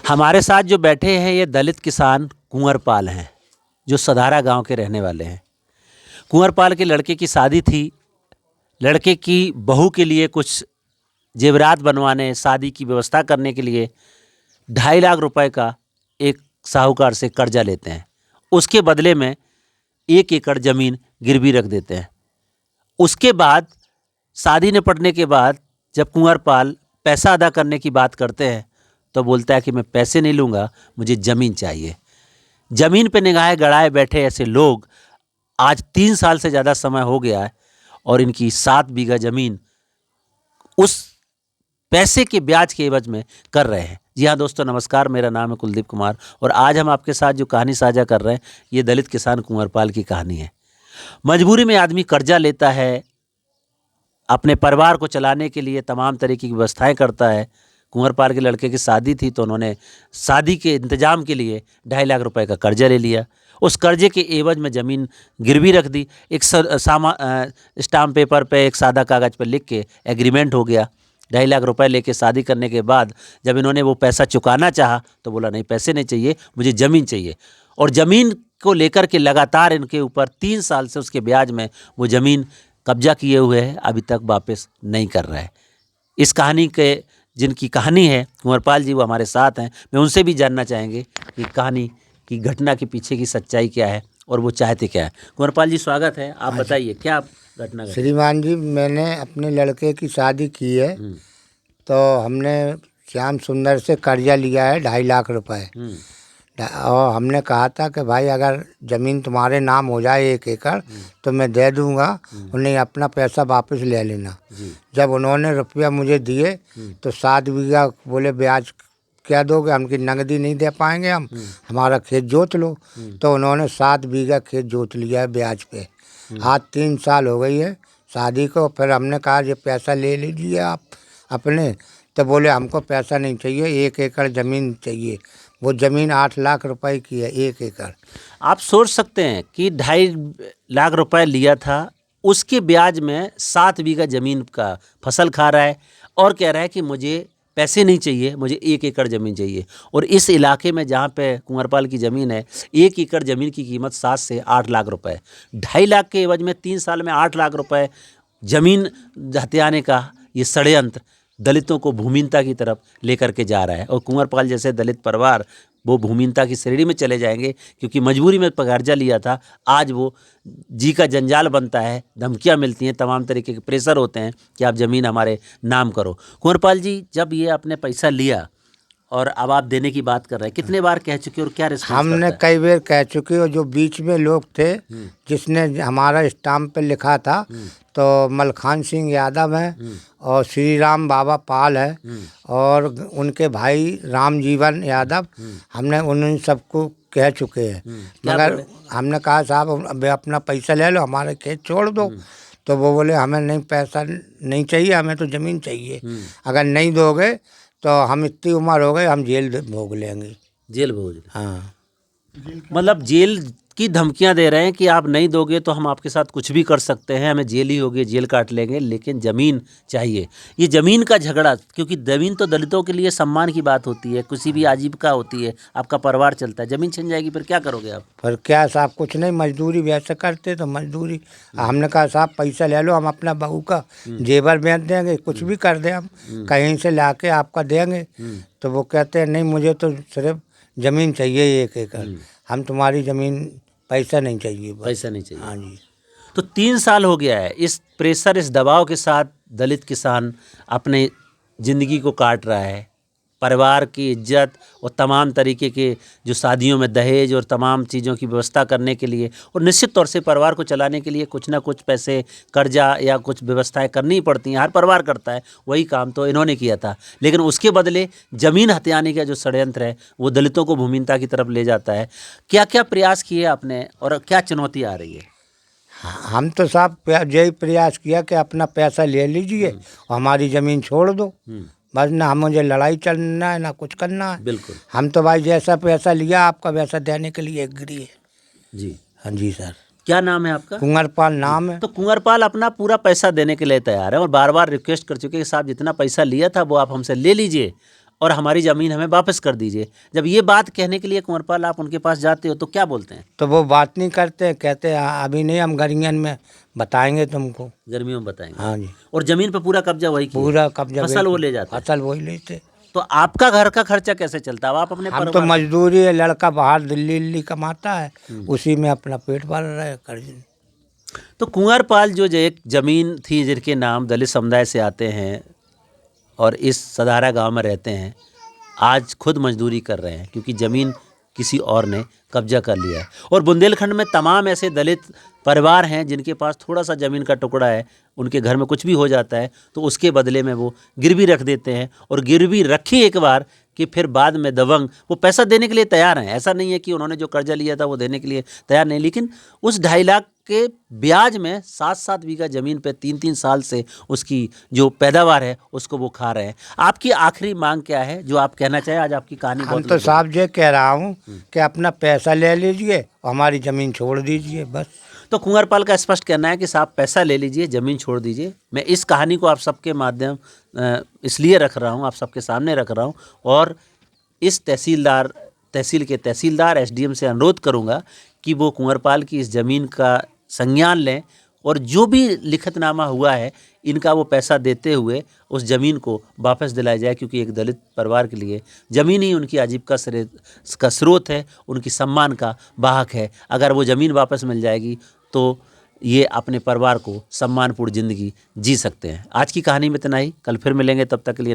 हमारे साथ जो बैठे हैं ये दलित किसान कुंवरपाल हैं, जो सधारा गांव के रहने वाले हैं। कुंवरपाल के लड़के की शादी थी। लड़के की बहू के लिए कुछ जेवरात बनवाने, शादी की व्यवस्था करने के लिए 2.5 लाख रुपए का एक साहूकार से कर्जा लेते हैं। उसके बदले में 1 एकड़ ज़मीन गिरवी रख देते हैं। उसके बाद शादी निपटने के बाद जब कुंवरपाल पैसा अदा करने की बात करते हैं तो बोलता है कि मैं पैसे नहीं लूँगा, मुझे ज़मीन चाहिए। ज़मीन पे निगाहें गड़ाए बैठे ऐसे लोग आज 3 साल से ज़्यादा समय हो गया है और इनकी 7 बीघा ज़मीन उस पैसे के ब्याज के एवज में कर रहे हैं। जी हाँ दोस्तों, नमस्कार। मेरा नाम है कुलदीप कुमार और आज हम आपके साथ जो कहानी साझा कर रहे हैं ये दलित किसान कुंवरपाल की कहानी है। मजबूरी में आदमी कर्जा लेता है, अपने परिवार को चलाने के लिए तमाम तरीके की व्यवस्थाएं करता है। कुंवरपाल के लड़के की शादी थी तो उन्होंने शादी के इंतजाम के लिए 2.5 लाख रुपए का कर्जा ले लिया। उस कर्जे के एवज में ज़मीन गिरवी रख दी। एक स्टाम्प पेपर पे, एक सादा कागज़ पर लिख के एग्रीमेंट हो गया। 2.5 लाख रुपए लेके शादी करने के बाद जब इन्होंने वो पैसा चुकाना चाहा तो बोला नहीं, पैसे नहीं चाहिए, मुझे ज़मीन चाहिए। और ज़मीन को लेकर के लगातार इनके ऊपर 3 साल से उसके ब्याज में वो ज़मीन कब्जा किए हुए है, अभी तक वापस नहीं कर रहा है। इस कहानी के जिनकी कहानी है कुंवरपाल जी, वो हमारे साथ हैं। मैं उनसे भी जानना चाहेंगे कि कहानी की घटना के पीछे की सच्चाई क्या है और वो चाहते क्या है। कुंवरपाल जी स्वागत है। आप बताइए क्या घटना है। श्रीमान जी, मैंने अपने लड़के की शादी की है तो हमने श्याम सुंदर से कर्जा लिया है 2.5 लाख रुपए। और हमने कहा था कि भाई अगर ज़मीन तुम्हारे नाम हो जाए 1 एकड़ तो मैं दे दूंगा, उन्हें अपना पैसा वापस ले लेना। जब उन्होंने रुपया मुझे दिए तो 7 बीघा बोले ब्याज क्या दोगे, हमकी नगदी नहीं दे पाएंगे हम, हमारा खेत जोत लो। तो उन्होंने 7 बीघा खेत जोत लिया है ब्याज पे। आज 3 साल हो गई है शादी को। फिर हमने कहा ये पैसा ले लीजिए आप अपने, तो बोले हमको पैसा नहीं चाहिए, 1 एकड़ ज़मीन चाहिए। वो ज़मीन 8 लाख रुपए की है 1 एकड़। आप सोच सकते हैं कि 2.5 लाख रुपए लिया था, उसके ब्याज में 7 बीघा ज़मीन का फसल खा रहा है और कह रहा है कि मुझे पैसे नहीं चाहिए, मुझे 1 एकड़ ज़मीन चाहिए। और इस इलाके में जहाँ पे कुंवरपाल की ज़मीन है, 1 एकड़ ज़मीन की कीमत 7 से 8 लाख रुपए। 2.5 लाख के एवज में 3 साल में 8 लाख रुपए ज़मीन हथियाने का ये षड्यंत्र दलितों को भूमिहीनता की तरफ लेकर के जा रहा है। और कुंवरपाल जैसे दलित परिवार वो भूमिहीनता की श्रेणी में चले जाएंगे क्योंकि मजबूरी में कर्जा लिया था। आज वो जी का जंजाल बनता है, धमकियां मिलती हैं, तमाम तरीके के प्रेशर होते हैं कि आप ज़मीन हमारे नाम करो। कुंवरपाल जी, जब ये आपने पैसा लिया और अब आप देने की बात कर रहे हैं, कितने बार कह चुके और क्या रिस्पॉन्स? हमने कई बार कह चुके और जो बीच में लोग थे जिसने हमारा स्टाम्प पे लिखा था तो मलखान सिंह यादव हैं और श्री राम बाबा पाल है और उनके भाई रामजीवन यादव, हमने उन सबको कह चुके हैं। मगर हमने कहा साहब अब अपना पैसा ले लो, हमारे खेत छोड़ दो। तो वो बोले हमें नहीं, पैसा नहीं चाहिए, हमें तो ज़मीन चाहिए। अगर नहीं दोगे तो हम इतनी उम्र हो गई, हम जेल भोग लेंगे। जेल भोग? हाँ, मतलब जेल की धमकियां दे रहे हैं कि आप नहीं दोगे तो हम आपके साथ कुछ भी कर सकते हैं, हमें जेल ही होगी, जेल काट लेंगे, लेकिन ज़मीन चाहिए। ये ज़मीन का झगड़ा, क्योंकि ज़मीन तो दलितों के लिए सम्मान की बात होती है, किसी भी आजीविका होती है, आपका परिवार चलता है। ज़मीन छिन जाएगी फिर क्या करोगे आप? पर क्या साहब, कुछ नहीं, मजदूरी वैसे करते तो मजदूरी। हमने कहा साहब पैसा ले लो, हम अपना बहू का जेवर बेच देंगे, कुछ भी कर दें, हम कहीं से लाके आपका देंगे। तो वो कहते हैं नहीं, मुझे तो सिर्फ ज़मीन चाहिए 1 एकड़, हम तुम्हारी ज़मीन, पैसा नहीं चाहिए, पैसा नहीं चाहिए। हाँ जी। तो 3 साल हो गया है इस प्रेशर, इस दबाव के साथ दलित किसान अपने ज़िंदगी को काट रहा है। परिवार की इज्जत और तमाम तरीके के जो शादियों में दहेज और तमाम चीज़ों की व्यवस्था करने के लिए और निश्चित तौर से परिवार को चलाने के लिए कुछ ना कुछ पैसे कर्जा या कुछ व्यवस्थाएं करनी पड़ती हैं, हर परिवार करता है। वही काम तो इन्होंने किया था, लेकिन उसके बदले ज़मीन हथियाने का जो षड्यंत्र है वो दलितों को भूमिहीनता की तरफ ले जाता है। क्या क्या प्रयास किए आपने और क्या चुनौती आ रही है? हम तो साहब यही प्रयास किया कि अपना पैसा ले लीजिए और हमारी ज़मीन छोड़ दो, बस। ना हम, मुझे लड़ाई चलना है ना कुछ करना है। बिल्कुल। हम तो भाई जैसा पैसा लिया आपका वैसा देने के लिए एग्री है। जी हाँ जी सर। क्या नाम है आपका? कुंवरपाल नाम है। तो कुंवरपाल अपना पूरा पैसा देने के लिए तैयार है और बार बार रिक्वेस्ट कर चुके हैं कि साहब जितना पैसा लिया था वो आप हमसे ले लीजिए और हमारी ज़मीन हमें वापस कर दीजिए। जब ये बात कहने के लिए कुंवरपाल आप उनके पास जाते हो तो क्या बोलते हैं? तो वो बात नहीं करते, कहते हैं अभी नहीं, हम गर्मियन में बताएंगे तुमको। गर्मियों में बताएंगे। हाँ जी, और ज़मीन पे पूरा कब्जा वही किया? पूरा कब्जा फसल वो ले जाते हैं? फसल वही लेते। तो आपका घर का खर्चा कैसे चलता है? अब आप अपने हम तो परिवार मजदूरी है, लड़का बाहर दिल्ली कमाता है, उसी में अपना पेट पाल रहा है कर्ज। तो कुंवरपाल जो एक ज़मीन थी जिनके नाम दलित समुदाय से आते हैं और इस सधारा गांव में रहते हैं, आज खुद मजदूरी कर रहे हैं क्योंकि ज़मीन किसी और ने कब्जा कर लिया है। और बुंदेलखंड में तमाम ऐसे दलित परिवार हैं जिनके पास थोड़ा सा ज़मीन का टुकड़ा है, उनके घर में कुछ भी हो जाता है तो उसके बदले में वो गिरवी रख देते हैं, और गिरवी रखी एक बार कि फिर बाद में दबंग वो पैसा देने के लिए तैयार हैं। ऐसा नहीं है कि उन्होंने जो कर्जा लिया था वो देने के लिए तैयार नहीं, लेकिन उस 2.5 लाख के ब्याज में 7-7 बीघा ज़मीन पे 3-3 साल से उसकी जो पैदावार है उसको वो खा रहे हैं। आपकी आखिरी मांग क्या है जो आप कहना चाहें? आज आपकी कहानी हम बहुत तो साहब ये कह रहा हूँ कि अपना पैसा ले लीजिए और हमारी ज़मीन छोड़ दीजिए बस। तो कुंवरपाल का स्पष्ट कहना है कि साहब पैसा ले लीजिए, ज़मीन छोड़ दीजिए। मैं इस कहानी को आप सबके माध्यम इसलिए रख रहा हूँ, आप सबके सामने रख रहा हूँ, और इस तहसील के तहसीलदार एसडीएम से अनुरोध करूँगा कि वो कुंवरपाल की इस ज़मीन का संज्ञान लें और जो भी लिखतनामा हुआ है इनका वो पैसा देते हुए उस ज़मीन को वापस दिलाया जाए, क्योंकि एक दलित परिवार के लिए ज़मीन ही उनकी आजीविका का स्रोत है, उनकी सम्मान का वाहक है। अगर वो ज़मीन वापस मिल जाएगी तो ये अपने परिवार को सम्मानपूर्ण ज़िंदगी जी सकते हैं। आज की कहानी में इतना ही, कल फिर मिलेंगे, तब तक के लिए